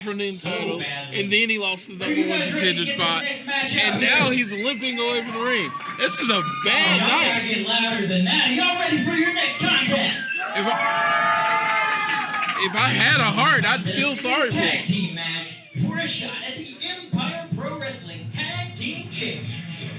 from the title, and then he lost his number one contender spot, and now he's limping away from the ring. This is a bad night. Get louder than that. Y'all ready for your next contest? If I had a heart, I'd feel sorry for Tag him. team match for a shot at the Empire Pro Wrestling Tag Team Championship.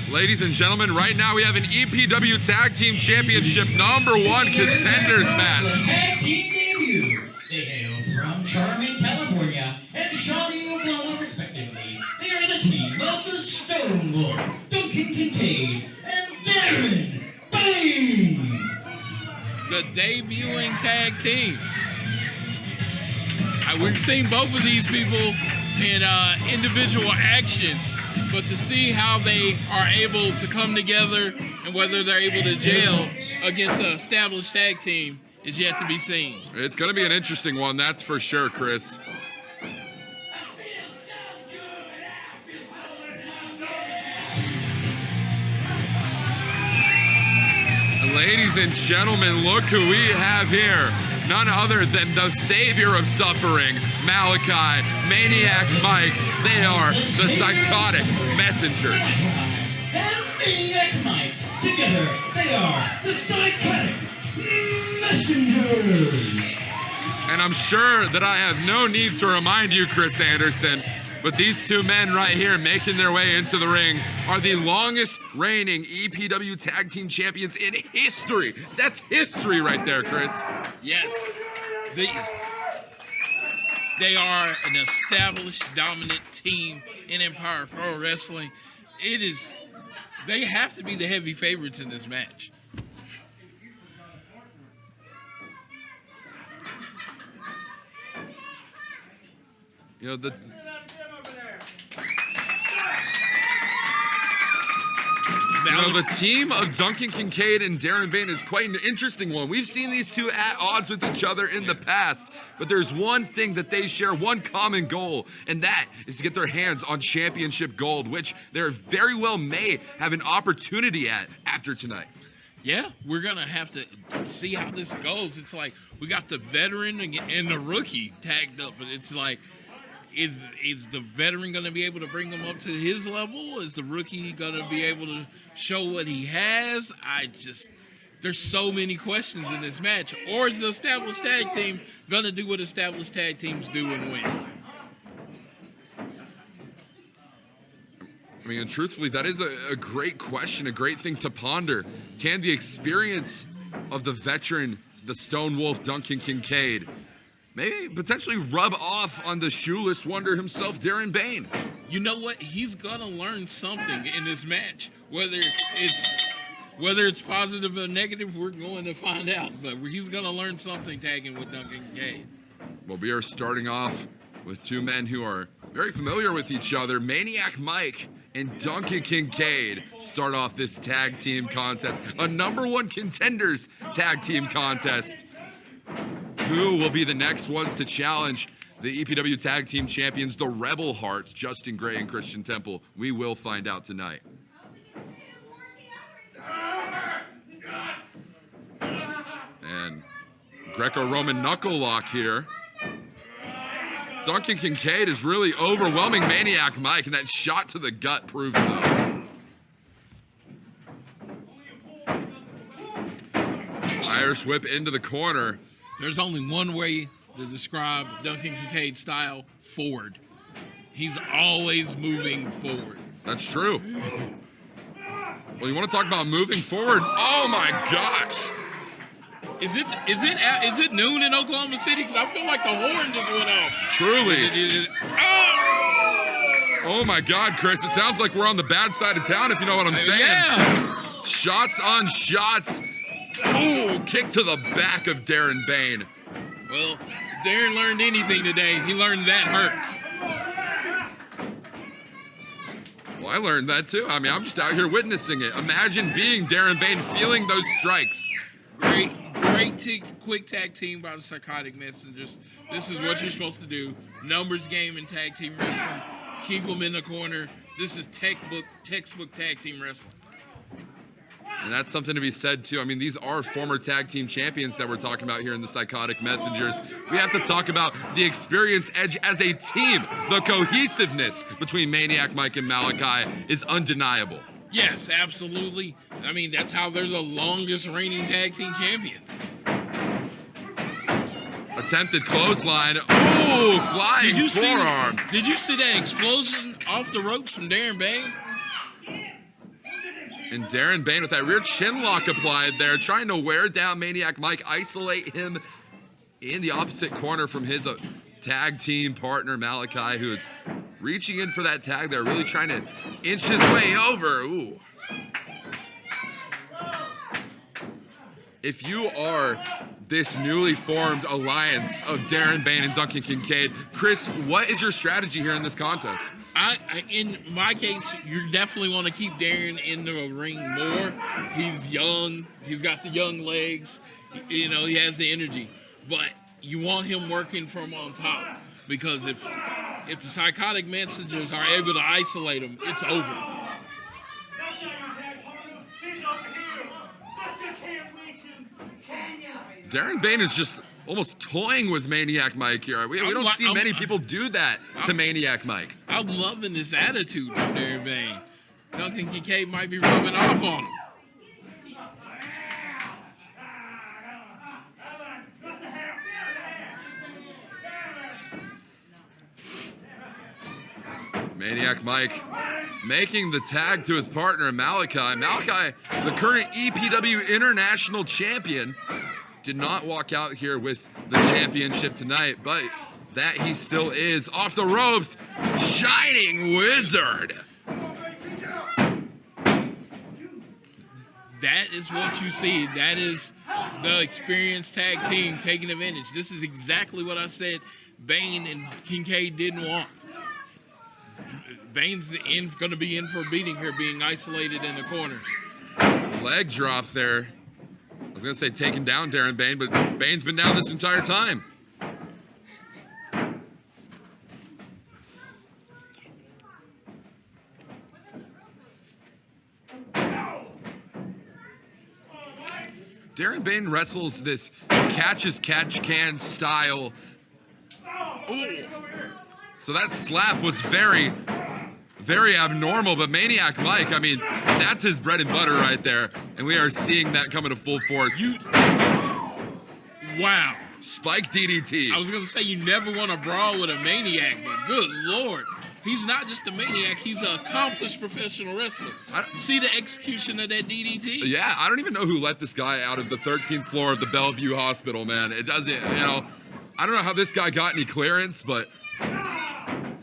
Ladies and gentlemen, right now we have an EPW Tag Team Championship #1 contenders match. Tag team debut. They hail from Charming, California, and Shawnee, Oklahoma, respectively. They are the team of the Stone Wolf, Duncan, Kincaid, and Daren, Bain. The debuting tag team. We've seen both of these people in individual action, but to see how they are able to come together and whether they're able to gel against an established tag team is yet to be seen. It's going to be an interesting one, that's for sure, Chris. Ladies and gentlemen, look who we have here. None other than the savior of suffering, Malachi, Maniac Mike. They are the Psychotic Messengers. And Maniac Mike. Together, they are the Psychotic Messengers. And I'm sure that I have no need to remind you, Chris Anderson, but these two men right here making their way into the ring are the longest reigning EPW Tag Team Champions in history. That's history right there, Chris. Yes. They are an established, dominant team in Empire Pro Wrestling. They have to be the heavy favorites in this match. You know, the team of Duncan, Kincaid, and Daren Bain is quite an interesting one. We've seen these two at odds with each other in the past, but there's one thing that they share, one common goal, and that is to get their hands on championship gold, which they very well may have an opportunity at after tonight. Yeah, we're going to have to see how this goes. It's like we got the veteran and the rookie tagged up, but it's like, is the veteran going to be able to bring him up to his level? Is the rookie going to be able to show what he has? There's so many questions in this match. Or is the established tag team going to do what established tag teams do and win? I mean, and truthfully, that is a great question, a great thing to ponder. Can the experience of the veteran, the Stone Wolf Duncan Kincaid, maybe potentially rub off on the shoeless wonder himself, Daren Bain? You know what? He's gonna learn something in this match. Whether it's positive or negative, we're going to find out. But he's gonna learn something tagging with Duncan Kincaid. Well, we are starting off with two men who are very familiar with each other. Maniac Mike and Duncan Kincaid start off this tag team contest, a #1 contenders tag team contest. Who will be the next ones to challenge the EPW Tag Team Champions, the Rebel Hearts, Justin Gray and Christian Temple? We will find out tonight. And Greco-Roman knuckle lock here. Duncan Kincaid is really overwhelming Maniac Mike, and that shot to the gut proves so. Irish whip into the corner. There's only one way to describe Duncan Kincaid's style: forward. He's always moving forward. That's true. Well, you want to talk about moving forward? Oh my gosh! Is it noon in Oklahoma City? Because I feel like the horn just went off. Truly. Oh my God, Chris! It sounds like we're on the bad side of town, if you know what I'm saying. Yeah. Shots on shots. Ooh, kick to the back of Daren Bain. Well, Daren learned anything today. He learned that hurts. Well, I learned that too. I mean, I'm just out here witnessing it. Imagine being Daren Bain, feeling those strikes. Great quick tag team by the Psychotic Messengers. This is what you're supposed to do. Numbers game in tag team wrestling. Keep them in the corner. This is textbook tag team wrestling. And that's something to be said, too. I mean, these are former tag team champions that we're talking about here in the Psychotic Messengers. We have to talk about the experience edge as a team. The cohesiveness between Maniac Mike and Malachi is undeniable. Yes, absolutely. I mean, that's how they're the longest reigning tag team champions. Attempted clothesline. Oh, flying forearm. Did you see that explosion off the ropes from Daren Bain? And Daren Bain with that rear chin lock applied there, trying to wear down Maniac Mike, isolate him in the opposite corner from his tag team partner, Malachi, who is reaching in for that tag there, really trying to inch his way over. Ooh. If you are this newly formed alliance of Daren Bain and Duncan Kincaid, Chris, what is your strategy here in this contest? In my case, you definitely want to keep Daren in the ring more. He's young. He's got the young legs. You know, he has the energy. But you want him working from on top, because if the Psychotic Messengers are able to isolate him, it's over. Daren Bain is just almost toying with Maniac Mike here. We don't see many people do that to Maniac Mike. I'm loving this attitude from Daren Bain. Duncan Kincaid might be rubbing off on him. Maniac Mike making the tag to his partner, Malachi. Malachi, the current EPW International Champion, did not walk out here with the championship tonight, but that he still is. Off the ropes, Shining Wizard. That is what you see. That is the experienced tag team taking advantage. This is exactly what I said Bain and Kincaid didn't want. Bain's going to be in for a beating here, being isolated in the corner. Leg drop there. I was going to say taking down Daren Bain, but Bain's been down this entire time. Daren Bain wrestles this catch-as-catch-can style. Ooh. So that slap was very, very abnormal, but Maniac Mike, I mean, that's his bread and butter right there, and we are seeing that come into full force. Wow. Spike DDT. I was going to say you never want to brawl with a Maniac, but good Lord. He's not just a Maniac, he's an accomplished professional wrestler. See the execution of that DDT? Yeah, I don't even know who let this guy out of the 13th floor of the Bellevue Hospital, man. It doesn't, I don't know how this guy got any clearance, but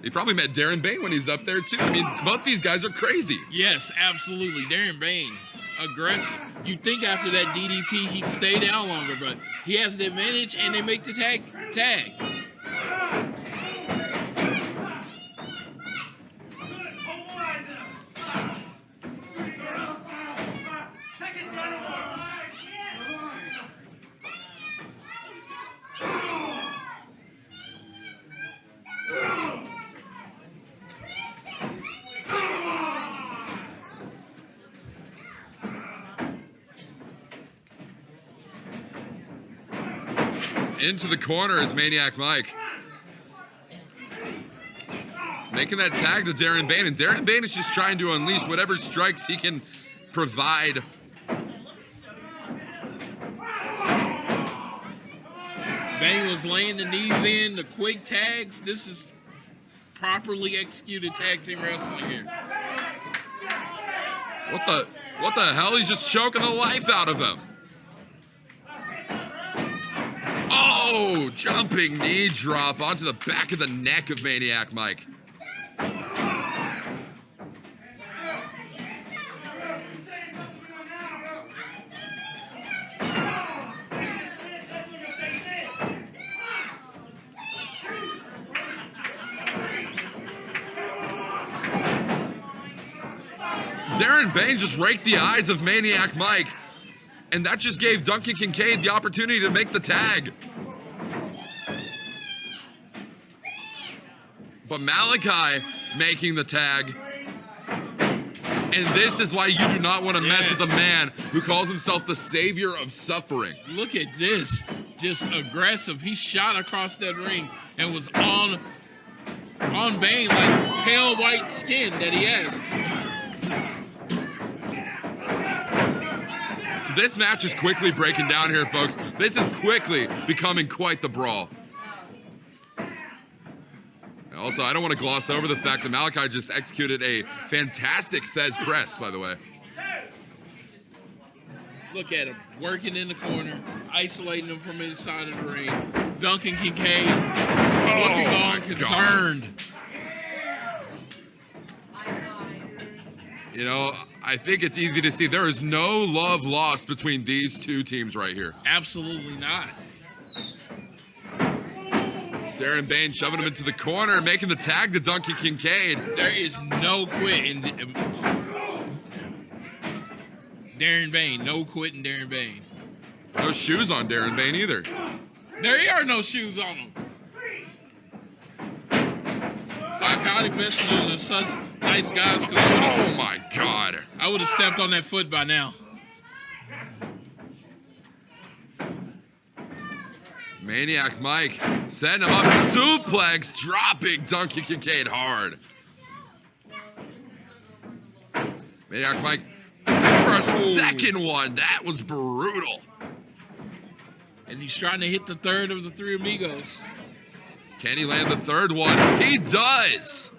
he probably met Daren Bain when he was up there, too. I mean, both these guys are crazy. Yes, absolutely. Daren Bain, aggressive. You'd think after that DDT he'd stay down longer, but he has the advantage, and they make the tag. Into the corner is Maniac Mike. Making that tag to Daren Bain, and Daren Bain is just trying to unleash whatever strikes he can provide. Bain was laying the knees in, the quick tags. This is properly executed tag team wrestling here. What the hell? He's just choking the life out of him. Oh, jumping knee drop onto the back of the neck of Maniac Mike. Daren Bain just raked the eyes of Maniac Mike, and that just gave Duncan Kincaid the opportunity to make the tag. But Malachi making the tag. And this is why you do not want to mess with a Yes. man who calls himself the savior of suffering. Look at this. Just aggressive. He shot across that ring and was on Bain like pale white skin that he has. This match is quickly breaking down here, folks. This is quickly becoming quite the brawl. Also, I don't want to gloss over the fact that Malachi just executed a fantastic Thez press, by the way. Look at him, working in the corner, isolating him from inside of the ring. Duncan Kincaid looking on, concerned. You know, I think it's easy to see there is no love lost between these two teams right here. Absolutely not. Daren Bain shoving him into the corner, making the tag to Duncan Kincaid. There is no quit in Daren Bain. No quitting Daren Bain. No shoes on Daren Bain either. There are no shoes on him. Psychotic messengers are such nice guys because Oh my God. I would have stepped on that foot by now. Maniac Mike setting him up, suplex, dropping Duncan Kincaid hard. Maniac Mike for a second one. That was brutal. And he's trying to hit the third of the three amigos. Can he land the third one? He does.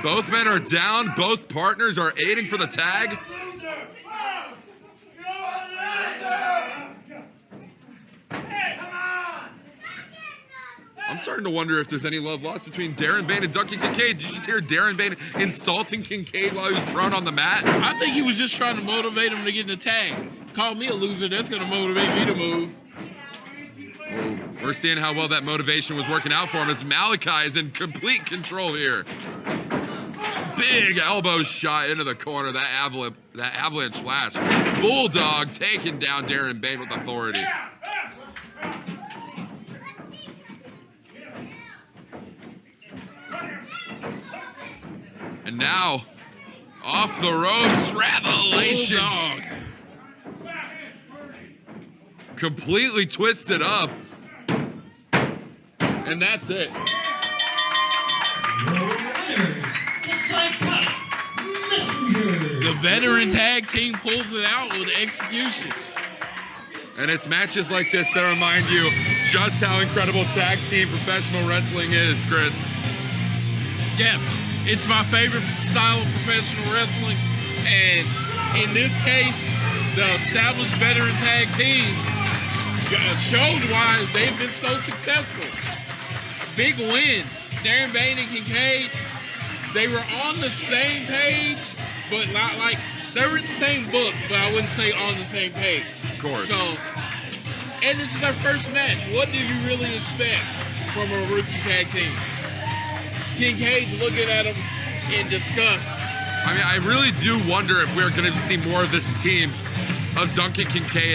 Both men are down. Both partners are aiding for the tag. I'm starting to wonder if there's any love lost between Daren Bain and Duncan Kincaid. Did you just hear Daren Bain insulting Kincaid while he was prone on the mat? I think he was just trying to motivate him to get in the tag. Call me a loser, that's going to motivate me to move. Whoa. We're seeing how well that motivation was working out for him as Malachi is in complete control here. Big elbow shot into the corner, that avalanche splash. Bulldog taking down Daren Bain with authority. And now, off the ropes, Revelations. Bulldog. Completely twisted up. And that's it. Your winners, the Psychotic Messengers. The veteran tag team pulls it out with execution. And it's matches like this that remind you just how incredible tag team professional wrestling is, Chris. Yes, it's my favorite style of professional wrestling. And in this case, the established veteran tag team showed why they've been so successful. Big win. Daren Bain and Kincaid, they were on the same page, but not like, they were in the same book, but I wouldn't say on the same page. Of course. So, and it's their first match. What do you really expect from a rookie tag team? Kincaid's looking at him in disgust. I mean, I really do wonder if we're going to see more of this team of Duncan Kincaid